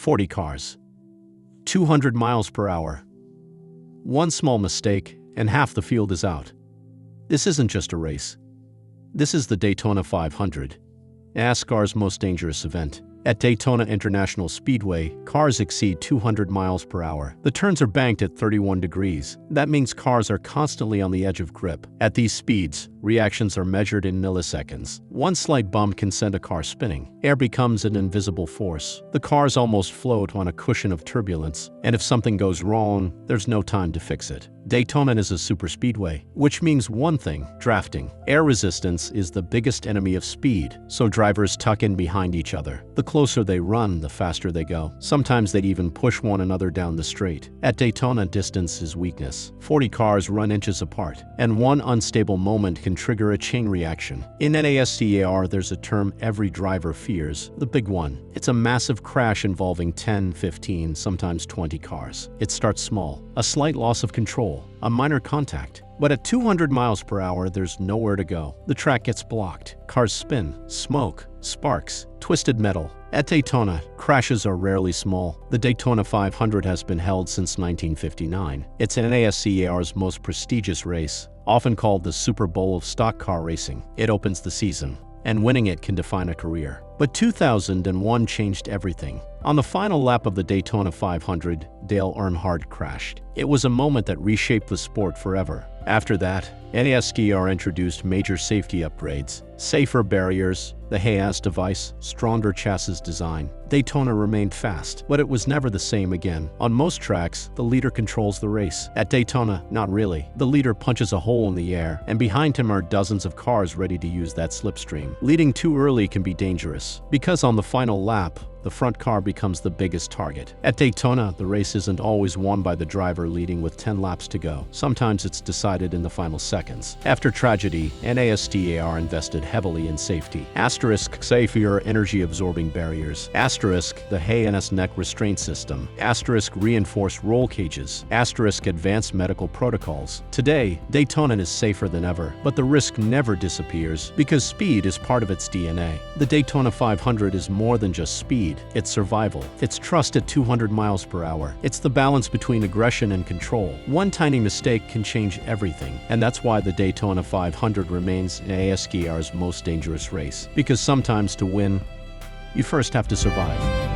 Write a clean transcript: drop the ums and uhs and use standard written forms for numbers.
40 cars, 200 miles per hour. One small mistake, and half the field is out. This isn't just a race. This is the Daytona 500, NASCAR's most dangerous event. At Daytona International Speedway, cars exceed 200 miles per hour. The turns are banked at 31 degrees. That means cars are constantly on the edge of grip. At these speeds, reactions are measured in milliseconds. One slight bump can send a car spinning. Air becomes an invisible force. The cars almost float on a cushion of turbulence, and if something goes wrong, there's no time to fix it. Daytona is a superspeedway, which means one thing: drafting. Air resistance is the biggest enemy of speed, so drivers tuck in behind each other. The closer they run, the faster they go. Sometimes they'd even push one another down the straight. At Daytona, distance is weakness. 40 cars run inches apart, and one unstable moment can trigger a chain reaction. In NASCAR, there's a term every driver fears: the big one. It's a massive crash involving 10, 15, sometimes 20 cars. It starts small, a slight loss of control, a minor contact. But at 200 miles per hour, there's nowhere to go. The track gets blocked. Cars spin, smoke, sparks, twisted metal. At Daytona, crashes are rarely small. The Daytona 500 has been held since 1959. It's NASCAR's most prestigious race, often called the Super Bowl of stock car racing. It opens the season, and winning it can define a career. But 2001 changed everything. On the final lap of the Daytona 500, Dale Earnhardt crashed. It was a moment that reshaped the sport forever. After that, NASCAR introduced major safety upgrades: safer barriers, the HAAS device, stronger chassis design. Daytona remained fast, but it was never the same again. On most tracks, the leader controls the race. At Daytona, not really. The leader punches a hole in the air, and behind him are dozens of cars ready to use that slipstream. Leading too early can be dangerous, because on the final lap, the front car becomes the biggest target. At Daytona, the race isn't always won by the driver leading with 10 laps to go. Sometimes it's decided in the final seconds. After tragedy, NASCAR invested heavily in safety. Asterisk, safer energy-absorbing barriers. Asterisk, the HAAS neck restraint system. Asterisk, reinforced roll cages. Asterisk, advanced medical protocols. Today, Daytona is safer than ever, but the risk never disappears because speed is part of its DNA. The Daytona 500 is more than just speed. It's survival. It's trust at 200 miles per hour. It's the balance between aggression and control. One tiny mistake can change everything, and that's why the Daytona 500 remains NASCAR's most dangerous race. Because sometimes to win, you first have to survive.